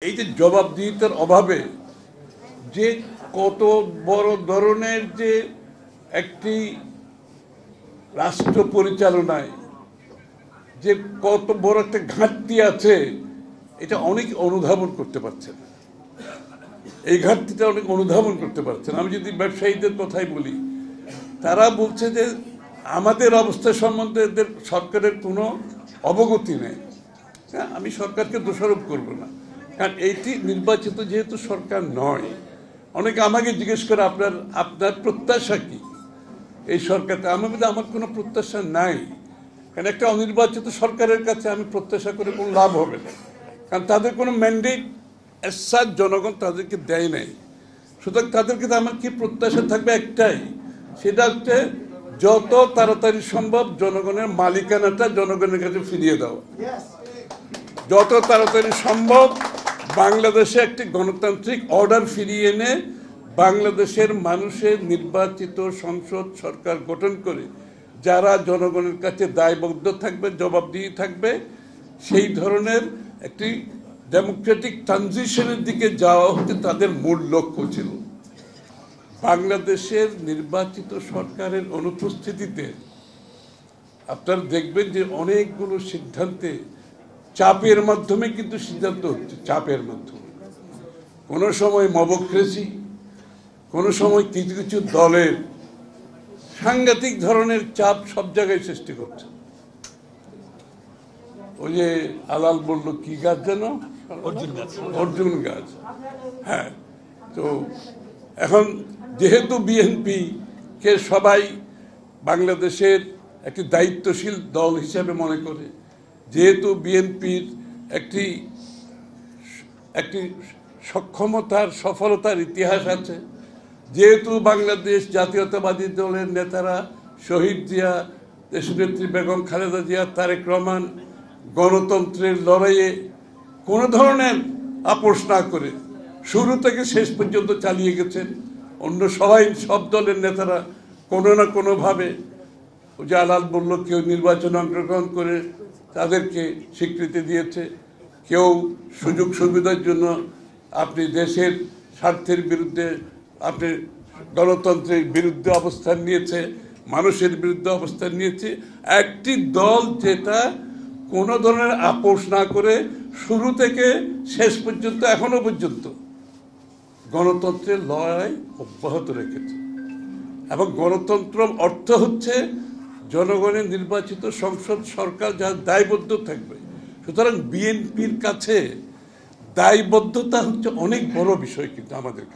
এই যে জবাবদিহিতার অভাবে যে কত বড় ধরনের যে একটি রাষ্ট্র পরিচালনায় যে কত বড় একটা ঘাটতি আছে এটা অনেক অনুধাবন করতে পারছে না। এই ঘাটতিটা অনেক অনুধাবন করতে পারছে না। আমি যদি ব্যবসায়ীদের কথাই বলি, তারা বলছে যে আমাদের অবস্থা সম্বন্ধে এদের সরকারের কোনো অবগতি নেই। হ্যাঁ, আমি সরকারকে দোষারোপ করব না, কারণ এইটি নির্বাচিত যেহেতু সরকার নয়। অনেকে আমাকে জিজ্ঞেস করে আপনার প্রত্যাশা কি এই সরকারটা। আমার মধ্যে আমার কোনো প্রত্যাশা নাই, কারণ একটা অনির্বাচিত সরকারের কাছে আমি প্রত্যাশা করে কোনো লাভ হবে না, কারণ তাদের কোনো ম্যান্ডেট এসার জনগণ তাদেরকে দেয় নাই। সুতরাং তাদেরকে আমার কি প্রত্যাশা থাকবে একটাই, সেটা হচ্ছে যত তাড়াতাড়ি সম্ভব জনগণের মালিকানাটা জনগণের কাছে ফিরিয়ে দেওয়া, যত তাড়াতাড়ি সম্ভব বাংলাদেশে একটি গণতান্ত্রিক অর্ডার ফিরিয়ে এনে বাংলাদেশের মানুষের নির্বাচিত সংসদ সরকার গঠন করে যারা জনগণের কাছে দায়বদ্ধ থাকবে, জবাবদিহি থাকবে, সেই ধরনের একটি ডেমোক্রেটিক ট্রানজিশনের দিকে যাওয়া হচ্ছে তাদের মূল লক্ষ্য ছিল। বাংলাদেশের নির্বাচিত সরকারের অনুপস্থিতিতে আপনারা দেখবেন যে অনেকগুলো সিদ্ধান্তে চাপের মাধ্যমে কিন্তু সিদ্ধান্ত হচ্ছে, চাপের মাধ্যমে। কোনো সময় মবক্রেসি, কোনো সময় কিছু কিছু দলের সাংঘাতিক ধরনের চাপ সব জায়গায় সৃষ্টি করছে। ওই যে আলাল বললো কি গাছ যেন, অর্জুন গাছ। হ্যাঁ, তো এখন যেহেতু বিএনপি কে সবাই বাংলাদেশের একটি দায়িত্বশীল দল হিসেবে মনে করে, যেহেতু বিএনপির একটি সক্ষমতার সফলতার ইতিহাস আছে, যেহেতু বাংলাদেশ জাতীয়তাবাদী দলের নেতারা শহীদ জিয়া, দেশনেত্রী বেগম খালেদা জিয়া, তারেক রহমান গণতন্ত্রের লড়াইয়ে কোনো ধরনের আপোষ না করে শুরু থেকে শেষ পর্যন্ত চালিয়ে গেছেন। অন্য সব দলের নেতারা কোনো না কোনোভাবে, ওই যে আলাল বলল, কেউ নির্বাচনে অংশগ্রহণ করে তাদেরকে স্বীকৃতি দিয়েছে, কেউ সুযোগ সুবিধার জন্য আপনি দেশের স্বার্থের বিরুদ্ধে, আপনি গণতন্ত্রের বিরুদ্ধে অবস্থান নিয়েছে, মানুষের বিরুদ্ধে অবস্থান নিয়েছে। একটি দল যেটা কোনো ধরনের আপোষ না করে শুরু থেকে শেষ পর্যন্ত এখনো পর্যন্ত গণতন্ত্রের লড়াই অব্যাহত রেখেছে। এবং গণতন্ত্র অর্থ হচ্ছে জনগণের নির্বাচিত সংসদ সরকার যার দায়বদ্ধ থাকবে। সুতরাং বিএনপির কাছে দায়বদ্ধতা হচ্ছে অনেক বড় বিষয় কিন্তু আমাদের কাছে।